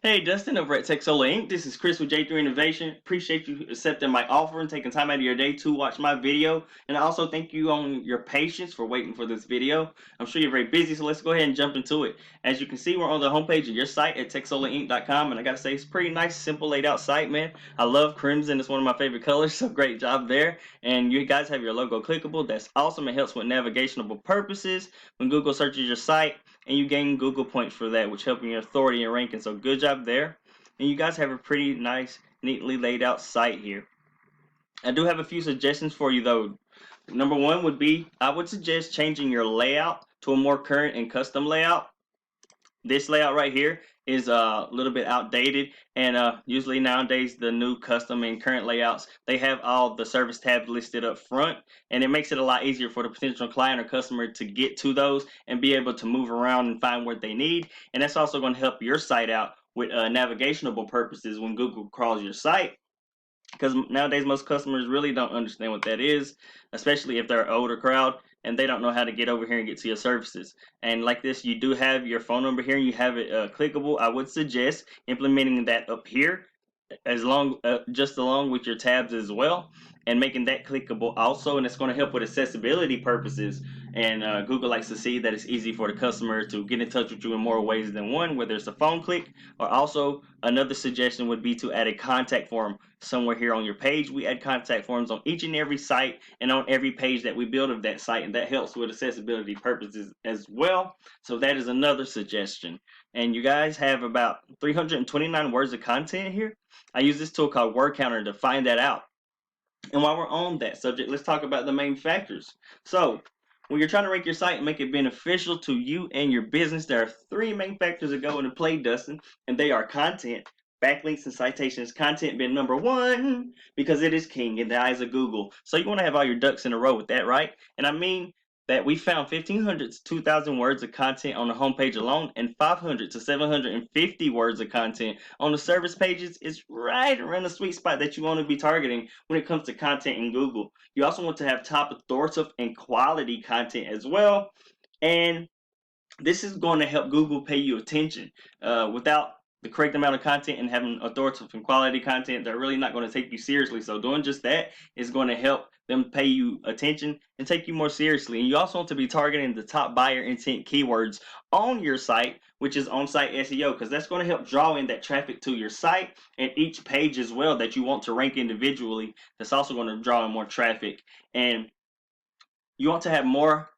Hey, Dustin over at Texola Inc. This is Chris with J3 Innovation. Appreciate you accepting my offer and taking time out of your day to watch my video. And I also thank you on your patience for waiting for this video. I'm sure you're very busy, so let's go ahead and jump into it. As you can see, we're on the homepage of your site at texolainc.com, and I gotta say, it's a pretty nice, simple laid out site, man. I love crimson, it's one of my favorite colors, so great job there. And you guys have your logo clickable. That's awesome. It helps with navigational purposes when Google searches your site, and you gain Google points for that, which help in your authority and ranking. So good job there. And you guys have a pretty nice, neatly laid out site here. I do have a few suggestions for you though. Number one would be, I would suggest changing your layout to a more current and custom layout. This layout right here is a little bit outdated, and usually nowadays the new custom and current layouts, they have all the service tabs listed up front, and it makes it a lot easier for the potential client or customer to get to those and be able to move around and find what they need. And that's also going to help your site out with navigational purposes when Google crawls your site, because nowadays most customers really don't understand what that is, especially if they're an older crowd and they don't know how to get over here and get to your services. And like this, you do have your phone number here and you have it clickable. I would suggest implementing that up here just along with your tabs as well, and making that clickable also, and it's going to help with accessibility purposes. And Google likes to see that it's easy for the customer to get in touch with you in more ways than one, whether it's a phone click, or also another suggestion would be to add a contact form somewhere here on your page. We add contact forms on each and every site and on every page that we build of that site, and that helps with accessibility purposes as well. So that is another suggestion. And you guys have about 329 words of content here. I use this tool called Word Counter to find that out. And while we're on that subject, let's talk about the main factors. So when you're trying to rank your site and make it beneficial to you and your business, there are three main factors that go into play, Dustin, and they are content, backlinks, and citations. Content being number one because it is king in the eyes of Google. So you want to have all your ducks in a row with that, right? And I mean that we found 1,500 to 2,000 words of content on the homepage alone, and 500 to 750 words of content on the service pages is right around the sweet spot that you want to be targeting when it comes to content in Google. You also want to have top authoritative and quality content as well. And this is going to help Google pay you attention. Without the correct amount of content and having authoritative and quality content, they're really not going to take you seriously. So doing just that is going to help them pay you attention and take you more seriously. And you also want to be targeting the top buyer intent keywords on your site, which is on-site SEO, because that's going to help draw in that traffic to your site and each page as well that you want to rank individually. That's also going to draw in more traffic. And you want to have more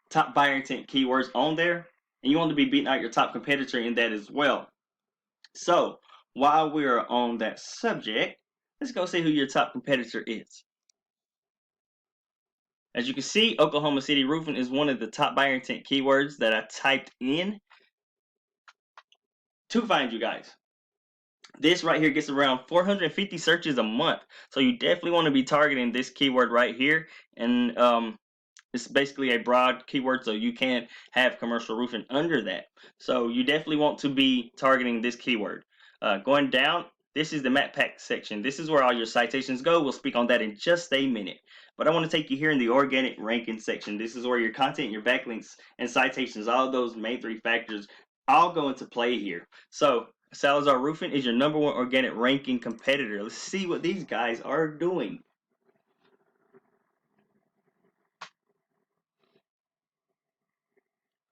top buyer intent keywords on there, and you want to be beating out your top competitor in that as well. So while we're on that subject, let's go see who your top competitor is. As you can see, Oklahoma City roofing is one of the top buyer intent keywords that I typed in to find you guys. This right here gets around 450 searches a month, so you definitely want to be targeting this keyword right here. And it's basically a broad keyword, so you can have commercial roofing under that. So you definitely want to be targeting this keyword. Going down, this is the map pack section. This is where all your citations go. We'll speak on that in just a minute. But I want to take you here in the organic ranking section. This is where your content, your backlinks, and citations, all of those main three factors, all go into play here. So Salazar Roofing is your number one organic ranking competitor. Let's see what these guys are doing.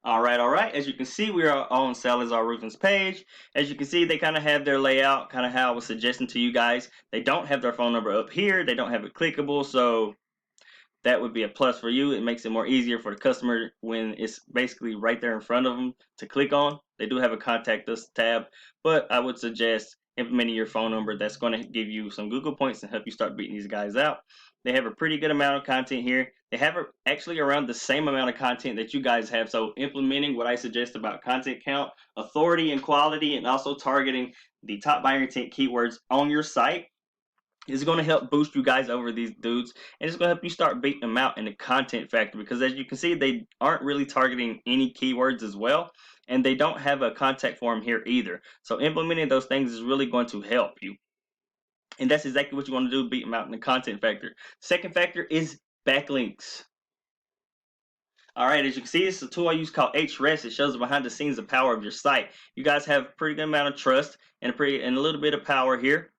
All right. As you can see, we are on Salazar Roofing's page. As you can see, they kind of have their layout, kind of how I was suggesting to you guys. They don't have their phone number up here. They don't have it clickable, so that would be a plus for you. It makes it more easier for the customer when it's basically right there in front of them to click on. They do have a contact us tab, but I would suggest implementing your phone number. That's going to give you some Google points and help you start beating these guys out. They have a pretty good amount of content here. They have actually around the same amount of content that you guys have. So implementing what I suggest about content count, authority, and quality, and also targeting the top buyer intent keywords on your site is going to help boost you guys over these dudes, and it's going to help you start beating them out in the content factor, because as you can see, they aren't really targeting any keywords as well, and they don't have a contact form here either. So implementing those things is really going to help you, and that's exactly what you want to do, beat them out in the content factor. Second factor is backlinks. All right, as you can see, it's a tool I use called HREST. It shows the behind the scenes the power of your site. You guys have a pretty good amount of trust and a little bit of power here.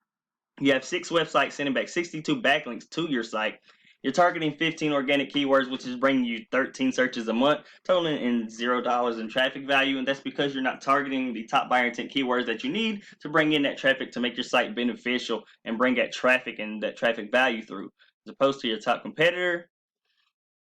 You have 6 websites sending back 62 backlinks to your site. You're targeting 15 organic keywords, which is bringing you 13 searches a month, totaling in $0 in traffic value. And that's because you're not targeting the top buyer intent keywords that you need to bring in that traffic to make your site beneficial and bring that traffic and that traffic value through, as opposed to your top competitor,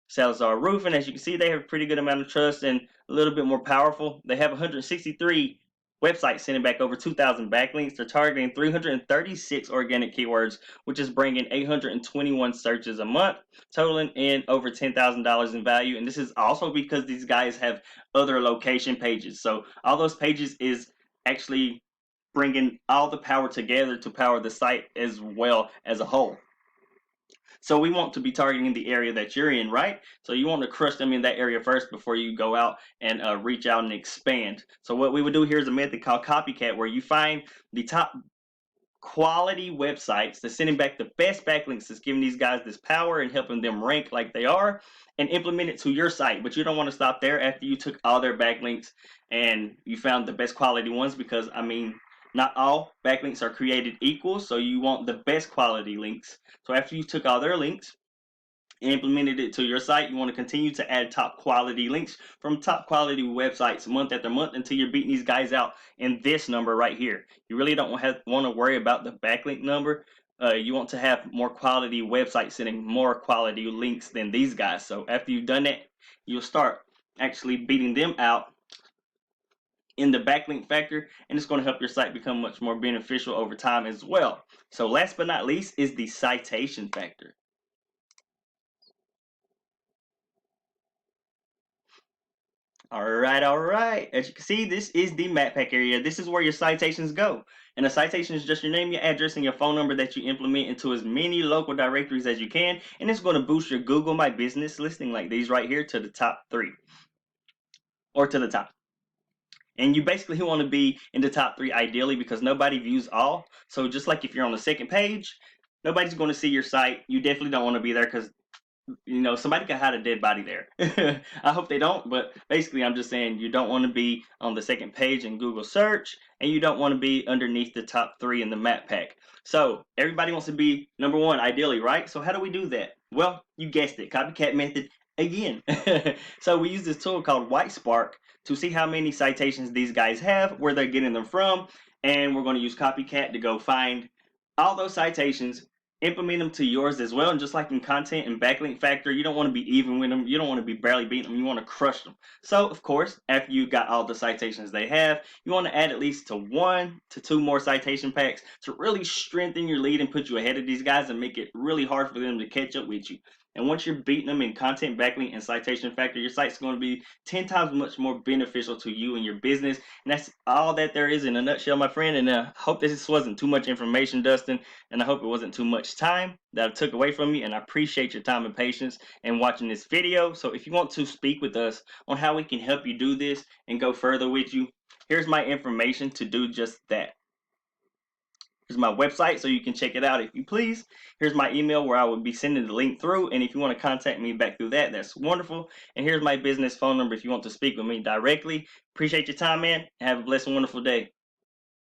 Salazar Roofing. As you can see, they have a pretty good amount of trust and a little bit more powerful. They have 163 websites sending back over 2,000 backlinks. They're targeting 336 organic keywords, which is bringing 821 searches a month, totaling in over $10,000 in value. And this is also because these guys have other location pages. So all those pages is actually bringing all the power together to power the site as well as a whole. So we want to be targeting the area that you're in, right? So you want to crush them in that area first before you go out and reach out and expand. So what we would do here is a method called copycat, where you find the top quality websites that's sending back the best backlinks, that's giving these guys this power and helping them rank like they are, and implement it to your site. But you don't want to stop there after you took all their backlinks and you found the best quality ones, because I mean, not all backlinks are created equal, so you want the best quality links. So after you took all their links, implemented it to your site, you want to continue to add top quality links from top quality websites month after month until you're beating these guys out in this number right here. You really don't want to worry about the backlink number. You want to have more quality websites sending more quality links than these guys. So after you've done that, you'll start actually beating them out in the backlink factor, and it's going to help your site become much more beneficial over time as well. So last but not least is the citation factor. All right. As you can see, this is the map pack area. This is where your citations go. And a citation is just your name, your address, and your phone number that you implement into as many local directories as you can. And it's going to boost your Google My Business listing like these right here to the top 3 or to the top. And you basically want to be in the top 3 ideally, because nobody views all. So just like if you're on the second page, nobody's going to see your site. You definitely don't want to be there, because somebody could hide a dead body there. I hope they don't, but basically I'm just saying you don't want to be on the second page in Google search, and you don't want to be underneath the top 3 in the map pack. So everybody wants to be number 1 ideally, right? So how do we do that? Well, you guessed it, copycat method again. So we use this tool called WhiteSpark to see how many citations these guys have, where they're getting them from, and we're going to use copycat to go find all those citations, implement them to yours as well. And just like in content and backlink factor, you don't want to be even with them. You don't want to be barely beating them. You want to crush them. So of course, after you got all the citations they have, you want to add at least to 1 to 2 more citation packs to really strengthen your lead and put you ahead of these guys and make it really hard for them to catch up with you. And once you're beating them in content, backlink, and citation factor, your site's going to be 10 times much more beneficial to you and your business. And that's all that there is in a nutshell, my friend. And I hope this wasn't too much information, Dustin. And I hope it wasn't too much time that I took away from you. And I appreciate your time and patience in watching this video. So if you want to speak with us on how we can help you do this and go further with you, here's my information to do just that. Here's my website, so you can check it out if you please. Here's my email where I will be sending the link through. And if you want to contact me back through that, that's wonderful. And here's my business phone number if you want to speak with me directly. Appreciate your time, man. Have a blessed and wonderful day.